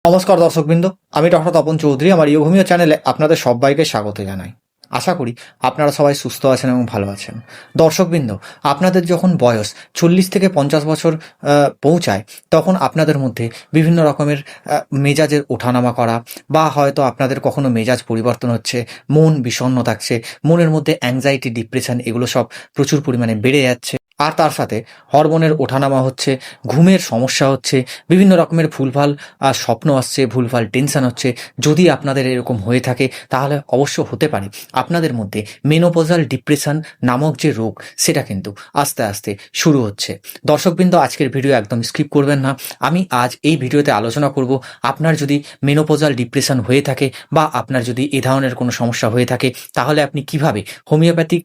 নমস্কার দর্শকবৃন্দ, আমি ডক্টর তপন চৌধুরী। আমার ইয়োগভূমিও চ্যানেলে আপনাদের সবাইকে স্বাগত জানাই। আশা করি আপনারা সবাই সুস্থ আছেন এবং ভালো আছেন। দর্শকবৃন্দ, আপনাদের যখন বয়স 40 থেকে 50 বছর পৌঁছায়, তখন আপনাদের মধ্যে বিভিন্ন রকমের মেজাজের ওঠানামা করা, বা হয়তো আপনাদের কখনো মেজাজ পরিবর্তন হচ্ছে, মন বিষণ্ণ থাকছে, মনের মধ্যে অ্যাংজাইটি, ডিপ্রেশন এগুলো সব প্রচুর পরিমাণে বেড়ে যাচ্ছে। আর তার সাথে হরমোনের ওঠানামা হচ্ছে, ঘুমের সমস্যা হচ্ছে, বিভিন্ন রকমের ভুলভাল স্বপ্ন আসছে, ভুলভাল টেনশন হচ্ছে। যদি আপনাদের এরকম হয়ে থাকে তাহলে অবশ্য হতে পারে আপনাদের মধ্যে মেনোপজাল ডিপ্রেশন নামক যে রোগ, সেটা কিন্তু আস্তে আস্তে শুরু হচ্ছে। দর্শকবৃন্দ, আজকের ভিডিও একদম স্কিপ করবেন না। আমি আজ এই ভিডিওতে আলোচনা করব, আপনার যদি মেনোপজাল ডিপ্রেশন হয়ে থাকে বা আপনার যদি এ ধরনের কোনো সমস্যা হয়ে থাকে, তাহলে আপনি কিভাবে হোমিওপ্যাথিক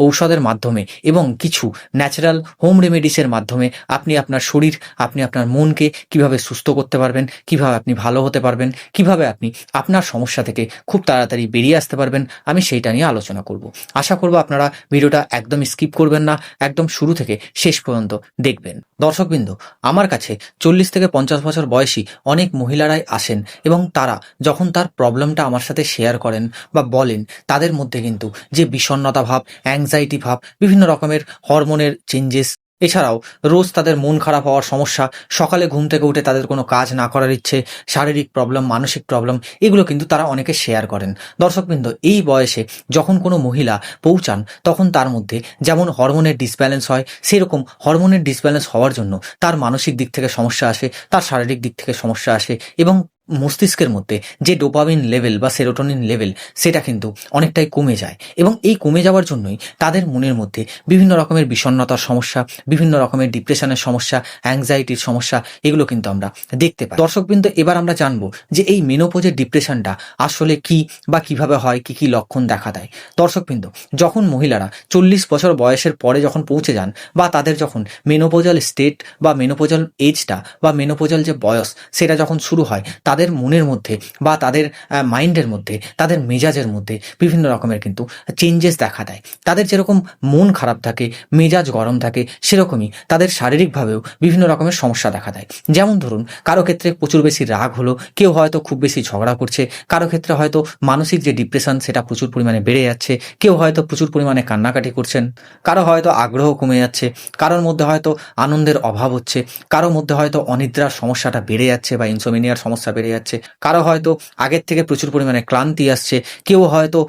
ঔষধের মাধ্যমে এবং কিছু ন্যাচারাল হোম রেমেডিসের মাধ্যমে আপনি আপনার শরীর, আপনি আপনার মনকে কিভাবে সুস্থ করতে পারবেন, কিভাবে আপনি ভালো হতে পারবেন, কিভাবে আপনি আপনার সমস্যা থেকে খুব তাড়াতাড়ি বেরিয়ে আসতে পারবেন, আমি সেইটা নিয়ে আলোচনা করব। আশা করব আপনারা ভিডিওটা একদম স্কিপ করবেন না, একদম শুরু থেকে শেষ পর্যন্ত দেখবেন। দর্শকবৃন্দ, আমার কাছে 40 থেকে 50 বছর বয়সী অনেক মহিলারাই আসেন এবং তারা যখন তার প্রবলেমটা আমার সাথে শেয়ার করেন বা বলেন, তাদের মধ্যে কিন্তু যে বিষণ্ণতা ভাব, অ্যাংজাইটি ভাব, বিভিন্ন রকমের হরমোনের চেঞ্জেস, এছাড়াও রোজ তাদের মন খারাপ হওয়ার সমস্যা, সকালে ঘুম থেকে উঠে তাদের কোনো কাজ না করার ইচ্ছে, শারীরিক প্রবলেম, মানসিক প্রবলেম, এগুলো কিন্তু তারা অনেকে শেয়ার করেন। দর্শকবৃন্দ, এই বয়সে যখন কোনো মহিলা পৌঁছান, তখন তার মধ্যে যেমন হরমোনের ডিসব্যালেন্স হয়, সেরকম হরমোনের ডিসব্যালেন্স হওয়ার জন্য তার মানসিক দিক থেকে সমস্যা আসে, তার শারীরিক দিক থেকে সমস্যা আসে, এবং মস্তিষ্কের মধ্যে যে ডোপামিন লেভেল বা সেরোটোনিন লেভেল, সেটা কিন্তু অনেকটাই কমে যায়। এবং এই কমে যাওয়ার জন্যই তাদের মনের মধ্যে বিভিন্ন রকমের বিষণ্ণতার সমস্যা, বিভিন্ন রকমের ডিপ্রেশনের সমস্যা, অ্যাংজাইটির সমস্যা, এগুলো কিন্তু আমরা দেখতে পাই। দর্শকবৃন্দ, এবার আমরা জানবো যে এই মেনোপজের ডিপ্রেশনটা আসলে কি বা কিভাবে হয়, কি কি লক্ষণ দেখা দেয়। দর্শকবৃন্দ, যখন মহিলারা 40 বছর বয়সের পরে যখন পৌঁছে যান, বা তাদের যখন মেনোপজাল স্টেট বা মেনোপজাল এজটা বা মেনোপজাল যে বয়স, সেটা যখন শুরু হয়, তাদের মনের মধ্যে বা তাদের মাইন্ডের মধ্যে, তাদের মেজাজের মধ্যে বিভিন্ন রকমের কিন্তু চেঞ্জেস দেখা দেয়। তাদের যেরকম মন খারাপ থাকে, মেজাজ গরম থাকে, সেরকমই তাদের শারীরিকভাবেও বিভিন্ন রকমের সমস্যা দেখা দেয়। যেমন ধরুন, কারো ক্ষেত্রে প্রচুর বেশি রাগ হলো, কেউ হয়তো খুব বেশি ঝগড়া করছে, কারো ক্ষেত্রে হয়তো মানসিক যে ডিপ্রেশন সেটা প্রচুর পরিমাণে বেড়ে যাচ্ছে, কেউ হয়তো প্রচুর পরিমাণে কান্নাকাটি করছেন, কারো হয়তো আগ্রহ কমে যাচ্ছে, কারোর মধ্যে হয়তো আনন্দের অভাব হচ্ছে, কারোর মধ্যে হয়তো অনিদ্রার সমস্যাটা বেড়ে যাচ্ছে বা ইনসোমেনিয়ার সমস্যা বেড়ে যাচ্ছে, কারো হয়তো আগের থেকে প্রচুর পরিমাণে ক্লান্তি আসছে, কেউ হয়তো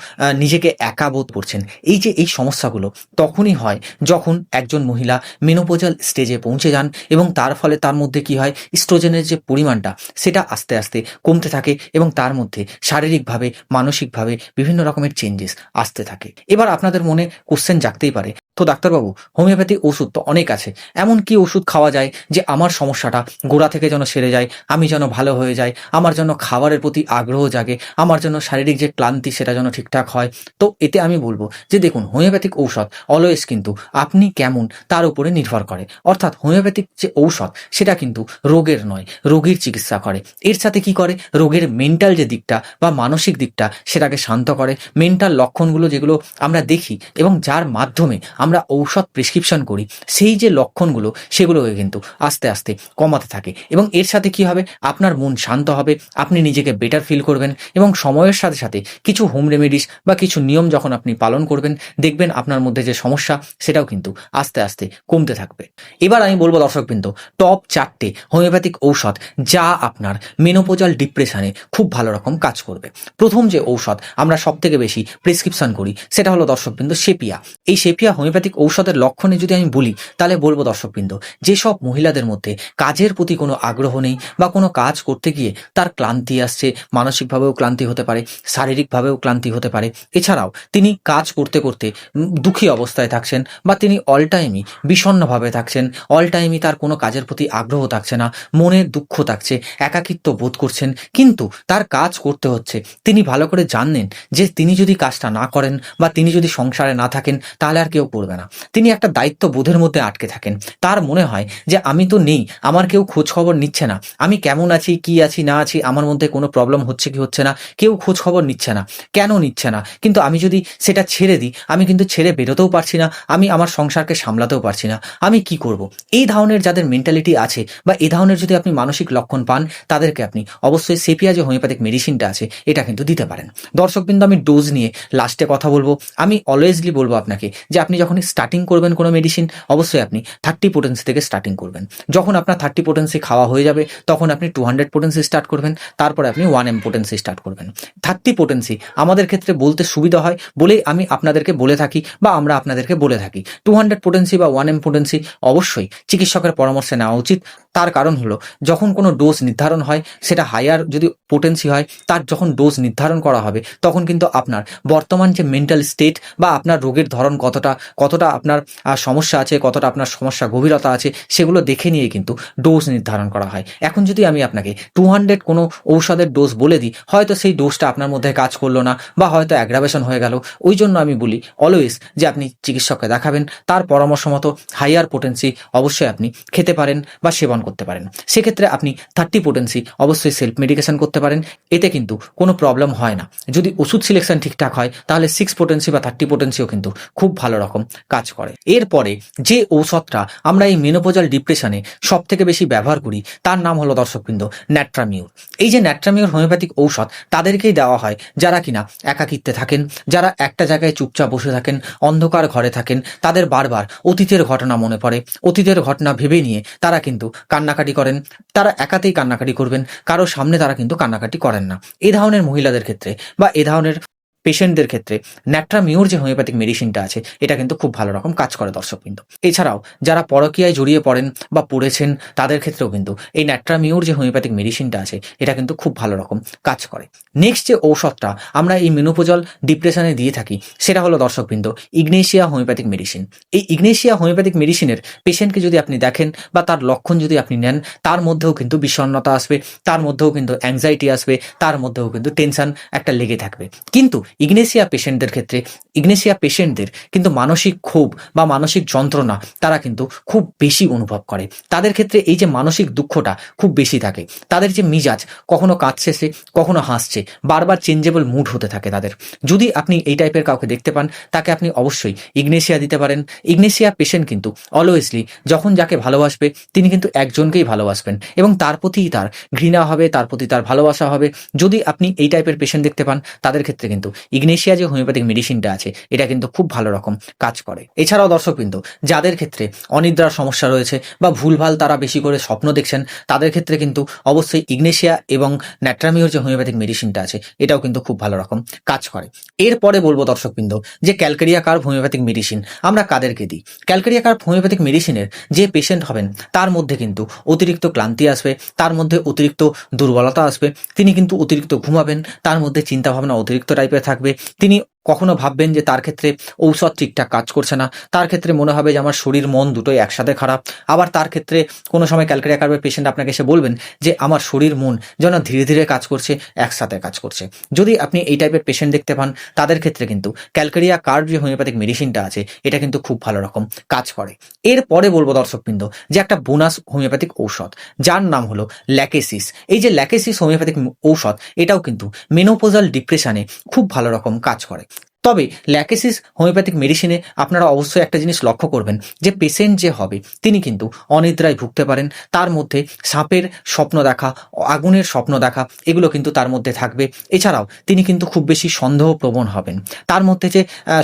নিজেকে একা বোধ করছেন। এই সমস্যাগুলো তখনই হয় যখন একজন মহিলা মেনোপজাল স্টেজে পৌঁছে যান, এবং তার ফলে তার মধ্যে কি হয়, ইস্ট্রোজেনের যে পরিমাণটা সেটা আস্তে আস্তে কমতে থাকে, এবং তার মধ্যে শারীরিকভাবে, মানসিকভাবে বিভিন্ন রকমের চেঞ্জেস আসতে থাকে। এবার আপনাদের মনে কোশ্চেন জাগতেই পারে, তো ডাক্তারবাবু, হোমিওপ্যাথি ওষুধ তো অনেক আছে, এমন কি ওষুধ খাওয়া যায় যে আমার সমস্যাটা গোড়া থেকে যেন সেরে যায়, আমি যেন ভালো হয়ে যাই, আমার যেন খাবারের প্রতি আগ্রহ জাগে, আমার জন্য শারীরিক যে ক্লান্তি সেটা যেন ঠিকঠাক হয়? তো এতে আমি বলবো যে দেখুন, হোমিওপ্যাথিক ঔষধ অলওয়েজ কিন্তু আপনি কেমন তার উপরে নির্ভর করে। অর্থাৎ হোমিওপ্যাথিক যে ঔষধ সেটা কিন্তু রোগের নয়, রোগীর চিকিৎসা করে। এর সাথে কি করে, রোগের মেন্টাল যে দিকটা বা মানসিক দিকটা সেটাকে শান্ত করে। মেন্টাল লক্ষণগুলো যেগুলো আমরা দেখি এবং যার মাধ্যমে আমরা ঔষধ প্রেসক্রিপশন করি, সেই যে লক্ষণগুলো সেগুলোকে কিন্তু আস্তে আস্তে কমাতে থাকে। এবং এর সাথে কি হবে, আপনার মন শান্ত হবে, আপনি নিজেকে বেটার ফিল করবেন, এবং সময়ের সাথে সাথে কিছু হোম রেমেডিস বা কিছু নিয়ম যখন আপনি পালন করবেন, দেখবেন আপনার মধ্যে যে সমস্যা সেটাও কিন্তু আস্তে আস্তে কমতে থাকবে। এবার আমি বলবো দর্শকবৃন্দ, টপ 4টে হোমিওপ্যাথিক ঔষধ যা আপনার মেনোপজাল ডিপ্রেশনে খুব ভালো রকম কাজ করবে। প্রথম যে ঔষধ আমরা সব থেকে বেশি প্রেসক্রিপশন করি সেটা হলো দর্শকবৃন্দ সেপিয়া। এই সেপিয়া হোমিওপ্যাথিক ঔষধের লক্ষণে যদি আমি বলি, তাহলে বলবো দর্শকবৃন্দ, যেসব মহিলাদের মধ্যে কাজের প্রতি কোনো আগ্রহ নেই, বা কোনো কাজ করতে গিয়ে তার ক্লান্তি আসছে, মানসিকভাবেও ক্লান্তি হতে পারে, শারীরিকভাবেও ক্লান্তি হতে পারে, এছাড়াও তিনি কাজ করতে করতে দুঃখী অবস্থায় থাকছেন, বা তিনি অল টাইমই বিষণ্ণভাবে থাকছেন, অল টাইমই তার কোনো কাজের প্রতি আগ্রহ থাকছে না, মনের দুঃখ থাকছে, একাকিত্ব বোধ করছেন, কিন্তু তার কাজ করতে হচ্ছে। তিনি ভালো করে জানেন যে তিনি যদি কাজটা না করেন বা তিনি যদি সংসারে না থাকেন, তাহলে আর কেউ করবে করবে না। তিনি একটা দায়িত্ববোধের মধ্যে আটকে থাকেন। তার মনে হয় যে আমি তো নেই, আমার কেউ খোঁজ খবর নিচ্ছে না, আমি কেমন আছি, কি আছি না আছি, আমার মধ্যে কোনো প্রবলেম হচ্ছে কি হচ্ছে না, কেউ খোঁজ খবর নিচ্ছে না, কেন নিচ্ছে না? কিন্তু আমি যদি সেটা ছেড়ে দিই, আমি কিন্তু ছেড়ে বেরোতেও পারছি না, আমি আমার সংসারকে সামলাতেও পারছি না, আমি কি করব? এই ধরনের যাদের মেন্টালিটি আছে বা এই ধরনের যদি আপনি মানসিক লক্ষণ পান, তাদেরকে আপনি অবশ্যই সেপিয়া যে হোমিওপ্যাথিক মেডিসিনটা আছে এটা কিন্তু দিতে পারেন। দর্শকবৃন্দ, আমি ডোজ নিয়ে লাস্টে কথা বলবো। আমি অলওয়েজলি বলবো আপনাকে যে আপনি যখন স্টার্টিং করবেন কোনো মেডিসিন, অবশ্যই আপনি 30 পোটেন্সি থেকে স্টার্টিং করবেন। যখন আপনার 30 পোটেন্সি খাওয়া হয়ে যাবে, তখন আপনি 200 পোটেন্সি স্টার্ট করবেন, তারপরে আপনি 1M পোটেন্সি স্টার্ট করবেন। 30 পোটেন্সি আমাদের ক্ষেত্রে বলতে সুবিধা হয় বলেই আমি আপনাদেরকে বলে থাকি বা আমরা আপনাদেরকে বলে থাকি। 200 পোটেন্সি বা 1M পোটেন্সি অবশ্যই চিকিৎসকের পরামর্শে নেওয়া উচিত। তার কারণ হলো, যখন কোনো ডোজ নির্ধারণ হয়, সেটা হায়ার যদি পোটেন্সি হয়, তার যখন ডোজ নির্ধারণ করা হবে, তখন কিন্তু আপনার বর্তমান যে মেন্টাল স্টেট বা আপনার রোগের ধরন কতটা আপনার সমস্যা আছে, কতটা আপনার সমস্যা গভীরতা আছে, সেগুলো দেখে নিয়ে কিন্তু ডোজ নির্ধারণ করা হয়। এখন যদি আমি আপনাকে 200 কোনো ঔষধের ডোজ বলে দিই, হয়তো সেই ডোজটা আপনার মধ্যে কাজ করলো না বা হয়তো অ্যাগ্রাভেশন হয়ে গেল। ওই জন্য আমি বলি অলওয়েজ যে আপনি চিকিৎসককে দেখাবেন, তার পরামর্শ মতো হাইয়ার পোটেন্সি অবশ্যই আপনি খেতে পারেন বা সেবন করতে পারেন। সেক্ষেত্রে আপনি 30 পোটেন্সি অবশ্যই সেলফ মেডিকেশন করতে পারেন, এতে কিন্তু কোনো প্রবলেম হয় না। যদি ওষুধ সিলেকশন ঠিকঠাক হয়, তাহলে 6 পোটেন্সি বা 30 পোটেন্সিও কিন্তু খুব ভালো রকম কাজ করে। এরপরে যে ঔষধটা আমরা এই মেনোপজাল ডিপ্রেশনে সব থেকে বেশি ব্যবহার করি, তার নাম হলো দর্শকবৃন্দ ন্যাট্রামিউর। এই যে ন্যাট্রামিউর হোমিওপ্যাথিক ঔষধ তাদেরকেই দেওয়া হয় যারা কিনা একাকিত্বে থাকেন, যারা একটা জায়গায় চুপচাপ বসে থাকেন, অন্ধকার ঘরে থাকেন, তাদের বারবার অতীতের ঘটনা মনে পড়ে, অতীতের ঘটনা ভেবে নিয়ে তারা কিন্তু কান্নাকাটি করেন, তারা একাতেই কান্নাকাটি করবেন, কারো সামনে তারা কিন্তু কান্নাকাটি করেন না। এই ধরনের মহিলাদের ক্ষেত্রে বা এ ধরনের পেশেন্টদের ক্ষেত্রে ন্যাট্রামিউর যে হোমিওপ্যাথিক মেডিসিনটা আছে এটা কিন্তু খুব ভালো রকম কাজ করে দর্শকবৃন্দ। এছাড়াও যারা পরকীয়ায় জড়িয়ে পড়েন বা পড়েছেন, তাদের ক্ষেত্রেও কিন্তু এই ন্যাট্রামিউর যে হোমিওপ্যাথিক মেডিসিনটা আছে এটা কিন্তু খুব ভালো রকম কাজ করে। নেক্সট যে ঔষধটা আমরা এই মেনোপজাল ডিপ্রেশনে দিয়ে থাকি, সেটা হলো দর্শকবৃন্দ ইগনেশিয়া হোমিওপ্যাথিক মেডিসিন। এই ইগনেশিয়া হোমিওপ্যাথিক মেডিসিনের পেশেন্টকে যদি আপনি দেখেন বা তার লক্ষণ যদি আপনি নেন, তার মধ্যেও কিন্তু বিষণ্ণতা আসবে, তার মধ্যেও কিন্তু অ্যাংজাইটি আসবে, তার মধ্যেও কিন্তু টেনশন একটা লেগে থাকবে। কিন্তু ইগনেশিয়া পেশেন্টদের কিন্তু মানসিক ক্ষোভ বা মানসিক যন্ত্রণা তারা কিন্তু খুব বেশি অনুভব করে। তাদের ক্ষেত্রে এই যে মানসিক দুঃখটা খুব বেশি থাকে। তাদের যে মিজাজ কখনো কাঁদছে সে, কখনো হাসছে, বারবার চেঞ্জেবল মুড হতে থাকে তাদের। যদি আপনি এই টাইপের কাউকে দেখতে পান, তাকে আপনি অবশ্যই ইগনেশিয়া দিতে পারেন। ইগনেশিয়া পেশেন্ট কিন্তু অলওয়েজলি যখন যাকে ভালোবাসবে, তিনি কিন্তু একজনকেই ভালোবাসবেন এবং তার প্রতিই তার ঘৃণা হবে, তার প্রতি তার ভালোবাসা হবে। যদি আপনি এই টাইপের পেশেন্ট দেখতে পান, তাদের ক্ষেত্রে কিন্তু ইগনেশিয়া যে হোমিওপ্যাথিক মেডিসিনটা আছে এটা কিন্তু খুব ভালো রকম কাজ করে। এছাড়াও দর্শকবৃন্দ, যাদের ক্ষেত্রে অনিদ্রার সমস্যা রয়েছে বা ভুলভাল তারা বেশি করে স্বপ্ন দেখছেন, তাদের ক্ষেত্রে কিন্তু অবশ্যই ইগনেশিয়া এবং ন্যাট্রামিউর যে হোমিওপ্যাথিক মেডিসিনটা আছে এটাও কিন্তু খুব ভালো রকম কাজ করে। এরপরে বলবো দর্শকবৃন্দ যে ক্যালকেরিয়া কার্ভ হোমিওপ্যাথিক মেডিসিন আমরা কাদেরকে দিই। ক্যালকেরিয়া কার্ভ হোমিওপ্যাথিক মেডিসিনের যে পেশেন্ট হবেন, তার মধ্যে কিন্তু অতিরিক্ত ক্লান্তি আসবে, তার মধ্যে অতিরিক্ত দুর্বলতা আসবে, তিনি কিন্তু অতিরিক্ত ঘুমাবেন, তার মধ্যে চিন্তাভাবনা অতিরিক্ত টাইপের থাকবে, তিনি কখনো ভাববেন যে তার ক্ষেত্রে ঔষধ ঠিকঠাক কাজ করছে না, তার ক্ষেত্রে মনে হবে যে আমার শরীর মন দুটোই একসাথে খারাপ। আবার তার ক্ষেত্রে কোনো সময় ক্যালকেরিয়া কার্ভের পেশেন্ট আপনাকে এসে বলবেন যে আমার শরীর মন যেন ধীরে ধীরে কাজ করছে, একসাথে কাজ করছে। যদি আপনি এই টাইপের পেশেন্ট দেখতে পান, তাদের ক্ষেত্রে কিন্তু ক্যালকেরিয়া কার্ভ যে হোমিওপ্যাথিক মেডিসিনটা আছে এটা কিন্তু খুব ভালো রকম কাজ করে। এরপরে বলবো দর্শকবৃন্দ যে একটা বোনাস হোমিওপ্যাথিক ঔষধ, যার নাম হলো ল্যাকেসিস। এই যে ল্যাকেসিস হোমিওপ্যাথিক ঔষধ, এটাও কিন্তু মেনোপজাল ডিপ্রেশনে খুব ভালো রকম কাজ করে। তবে ল্যাকেসিস হোমিওপ্যাথিক মেডিসিনে আপনারা অবশ্যই একটা জিনিস লক্ষ্য করবেন যে পেশেন্ট যে হবে তিনি কিন্তু অনিদ্রায় ভুগতে পারেন, তার মধ্যে সাপের স্বপ্ন দেখা, আগুনের স্বপ্ন দেখা, এগুলো কিন্তু তার মধ্যে থাকবে। এছাড়াও তিনি কিন্তু খুব বেশি সন্দেহপ্রবণ হবেন, তার মধ্যে যে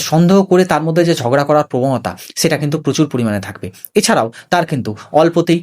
সন্দেহ করে তার মধ্যে যে ঝগড়া করার প্রবণতা সেটা কিন্তু প্রচুর পরিমাণে থাকবে। এছাড়াও তার কিন্তু অল্পতেই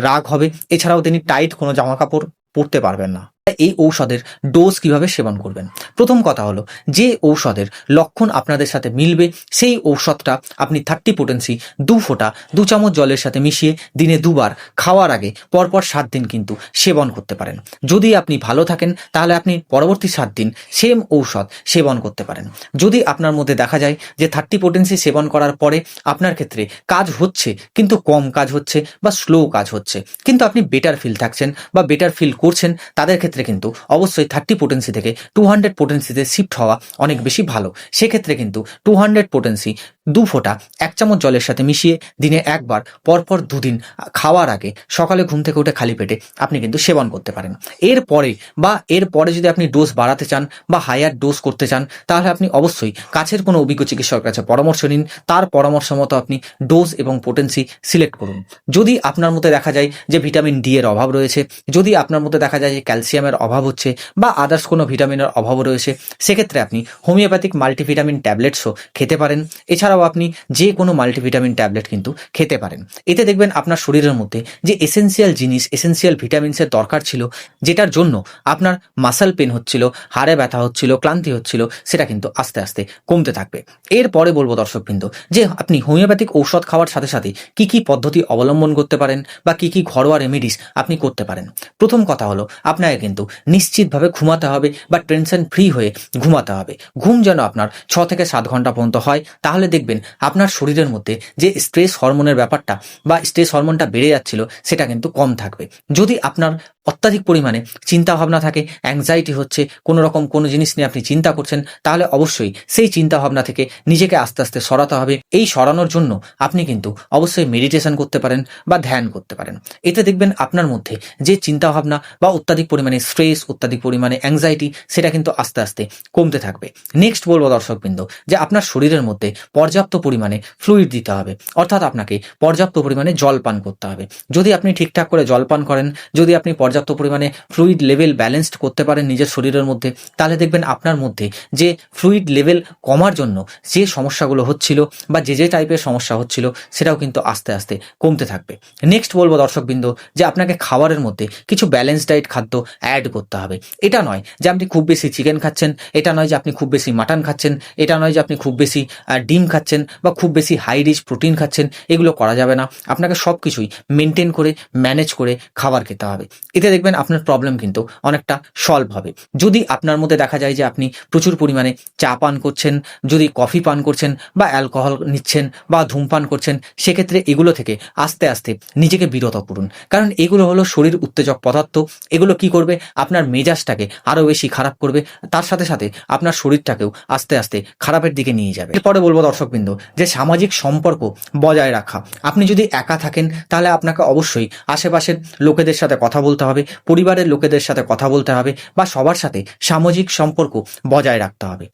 রাগ হবে, এছাড়াও তিনি টাইট কোনো জামা কাপড় পরতে পারবেন না। এই ঔষধের ডোজ কিভাবে সেবন করবেন? প্রথম কথা হলো, যে ঔষধের লক্ষণ আপনাদের সাথে মিলবে সেই ঔষধটা আপনি 30 পোটেন্সি 2 ফোঁটা 2 চামচ জলের সাথে মিশিয়ে দিনে 2 বার খাওয়ার আগে পরপর 7 দিন কিন্তু সেবন করতে পারেন। যদি আপনি ভালো থাকেন তাহলে আপনি পরবর্তী 7 দিন সেম ঔষধ সেবন করতে পারেন। যদি আপনার মধ্যে দেখা যায় যে 30 পোটেন্সি সেবন করার পরে আপনার ক্ষেত্রে কাজ হচ্ছে কিন্তু কম কাজ হচ্ছে বা স্লো কাজ হচ্ছে, কিন্তু আপনি বেটার ফিল থাকছেন বা বেটার ফিল করছেন, তাদের ক্ষেত্রে কিন্তু অবশ্যই 30 পোটেন্সি থেকে 200 পোটেন্সিতে শিফট হওয়া অনেক বেশি ভালো। সেক্ষেত্রে কিন্তু 200 পোটেন্সি 2 ফোঁটা 1 চামচ জলের সাথে মিশিয়ে দিনে একবার পরপর 2 দিন খাওয়ার আগে সকালে ঘুম থেকে উঠে খালি পেটে আপনি কিন্তু সেবন করতে পারেন। এরপরে যদি আপনি ডোজ বাড়াতে চান বা হায়ার ডোজ করতে চান, তাহলে আপনি অবশ্যই কাছের কোনো অভিজ্ঞ চিকিৎসকের কাছে পরামর্শ নিন। তার পরামর্শ মতো আপনি ডোজ এবং পোটেন্সি সিলেক্ট করুন। যদি আপনার মধ্যে দেখা যায় যে ভিটামিন ডি এর অভাব রয়েছে, যদি আপনার মধ্যে দেখা যায় যে ক্যালসিয়ামের অভাব হচ্ছে বা আদার্স কোনো ভিটামিনের অভাবও রয়েছে, সেক্ষেত্রে আপনি হোমিওপ্যাথিক মাল্টিভিটামিন ট্যাবলেটসও খেতে পারেন। এছাড়াও আপনি যে কোনো মাল্টিভিটামিন ট্যাবলেট কিন্তু খেতে পারেন। এতে দেখবেন আপনার শরীরের মধ্যে যে এসেনশিয়াল জিনিস, এসেনশিয়াল ভিটামিনসের দরকার ছিল, যেটার জন্য আপনার মাসল পেন হচ্ছিল, হাড়ে ব্যথা হচ্ছিল, ক্লান্তি হচ্ছিল, সেটা কিন্তু আস্তে আস্তে কমতে থাকবে। এরপরে বলবো দর্শকবৃন্দ যে আপনি হোমিওপ্যাথিক ঔষধ খাওয়ার সাথে সাথে কি কি পদ্ধতি অবলম্বন করতে পারেন বা কি কি ঘরোয়া রেমেডিস আপনি করতে পারেন। প্রথম কথা হলো, আপনাকে কিন্তু নিশ্চিতভাবে ঘুমাতে হবে বা টেনশন ফ্রি হয়ে ঘুমাতে হবে। ঘুম যেন আপনার 6 থেকে 7 ঘন্টা পর্যন্ত হয়, তাহলে দেখবেন আপনার শরীরের মধ্যে যে স্ট্রেস হরমোনের ব্যাপারটা বা স্ট্রেস হরমোনটা বেড়ে যাচ্ছিল, সেটা কিন্তু কম থাকবে। যদি আপনার অত্যাধিক পরিমাণে চিন্তা ভাবনা থাকে, অ্যাংজাইটি হচ্ছে, কোনো রকম কোনো জিনিস নিয়ে আপনি চিন্তা করছেন, তাহলে অবশ্যই সেই চিন্তা ভাবনা থেকে নিজেকে আস্তে আস্তে সরাতে হবে। এই সরানোর জন্য আপনি কিন্তু অবশ্যই মেডিটেশন করতে পারেন বা ধ্যান করতে পারেন। এতে দেখবেন আপনার মধ্যে যে চিন্তা ভাবনা বা অত্যাধিক পরিমাণে স্ট্রেস, অত্যাধিক পরিমাণে অ্যাংজাইটি, সেটা কিন্তু আস্তে আস্তে কমতে থাকবে। নেক্সট বলবো দর্শকবৃন্দ যে আপনার শরীরের মধ্যে পর্যাপ্ত পরিমাণে ফ্লুইড দিতে হবে, অর্থাৎ আপনাকে পর্যাপ্ত পরিমাণে জল পান করতে হবে। যদি আপনি ঠিকঠাক করে জল পান করেন, যদি আপনি পর্যাপ্ত পরিমাণে ফ্লুইড লেভেল ব্যালেন্সড করতে পারেন নিজের শরীরের মধ্যে, তাহলে দেখবেন আপনার মধ্যে যে ফ্লুইড লেভেল কমার জন্য যে সমস্যাগুলো হচ্ছিল বা যে টাইপের সমস্যা হচ্ছিল, সেটাও কিন্তু আস্তে আস্তে কমতে থাকবে। নেক্সট বলবো দর্শকবৃন্দ যে আপনাকে খাবারের মধ্যে কিছু ব্যালেন্স ডায়েট খাদ্য অ্যাড করতে হবে। এটা নয় যে আপনি খুব বেশি চিকেন খাচ্ছেন, এটা নয় যে আপনি খুব বেশি মাটন খাচ্ছেন, এটা নয় যে আপনি খুব বেশি ডিম খাচ্ছেন বা খুব বেশি হাই রিচ প্রোটিন খাচ্ছেন। এগুলো করা যাবে না। আপনাকে সব কিছুই মেনটেন করে ম্যানেজ করে খাবার খেতে হবে। এতে দেখবেন আপনার প্রবলেম কিন্তু অনেকটা সলভ হবে। যদি আপনার মধ্যে দেখা যায় যে আপনি প্রচুর পরিমাণে চা পান করছেন, যদি কফি পান করছেন বা অ্যালকোহল নিচ্ছেন বা ধূমপান করছেন, সেক্ষেত্রে এগুলো থেকে আস্তে আস্তে নিজেকে বিরত করুন। কারণ এগুলো হলো শরীর উত্তেজক পদার্থ। এগুলো কি করবে? আপনার মেজাজটাকে আরও বেশি খারাপ করবে, তার সাথে সাথে আপনার শরীরটাকেও আস্তে আস্তে খারাপের দিকে নিয়ে যাবে। এরপরে বলবো দর্শকবৃন্দ যে সামাজিক সম্পর্ক বজায় রাখা। আপনি যদি একা থাকেন, তাহলে আপনাকে অবশ্যই আশেপাশের লোকেদের সাথে কথা বলতে হবে, পরিবারের লোকেদের সাথে কথা বলতে হবে বা সবার সাথে সামাজিক সম্পর্ক বজায় রাখতে হবে।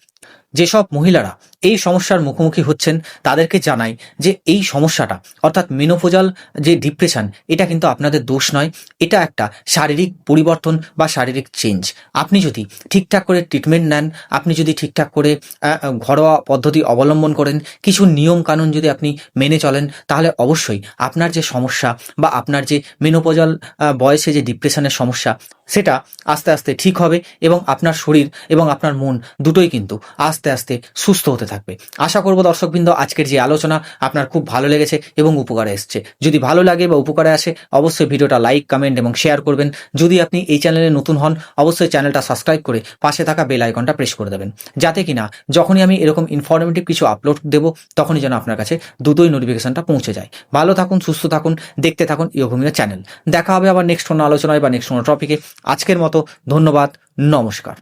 যেসব মহিলারা এই সমস্যার মুখোমুখি হচ্ছেন, তাদেরকে জানাই যে এই সমস্যাটা অর্থাৎ মেনোপজাল যে ডিপ্রেশন, এটা কিন্তু আপনাদের দোষ নয়, এটা একটা শারীরিক পরিবর্তন বা শারীরিক চেঞ্জ। আপনি যদি ঠিকঠাক করে ট্রিটমেন্ট নেন, আপনি যদি ঠিকঠাক করে ঘরোয়া পদ্ধতি অবলম্বন করেন, কিছু নিয়ম কানুন যদি আপনি মেনে চলেন, তাহলে অবশ্যই আপনার যে সমস্যা বা আপনার যে মেনোপজাল বয়সে যে ডিপ্রেশনের সমস্যা, সেটা আস্তে আস্তে ঠিক হবে এবং আপনার শরীর এবং আপনার মন দুটোই কিন্তু আস্তে আস্তে সুস্থ হতে থাকবে। আশা করব দর্শকবৃন্দ আজকের যে আলোচনা আপনার খুব ভালো লেগেছে এবং উপকারে এসছে। যদি ভালো লাগে বা উপকারে আসে, অবশ্যই ভিডিওটা লাইক, কমেন্ট এবং শেয়ার করবেন। যদি আপনি এই চ্যানেলে নতুন হন, অবশ্যই চ্যানেলটা সাবস্ক্রাইব করে পাশে থাকা বেল আইকনটা প্রেস করে দেবেন, যাতে কিনা যখনই আমি এরকম ইনফরমেটিভ কিছু আপলোড দেব, তখনই যেন আপনার কাছে দ্রুতই নোটিফিকেশনটা পৌঁছে যায়। ভালো থাকুন, সুস্থ থাকুন, দেখতে থাকুন ইয়োগমিয়া চ্যানেল। দেখা হবে আবার নেক্সট কোনো আলোচনায় বা নেক্সট কোনো টপিকে। আজকের মতো ধন্যবাদ, নমস্কার।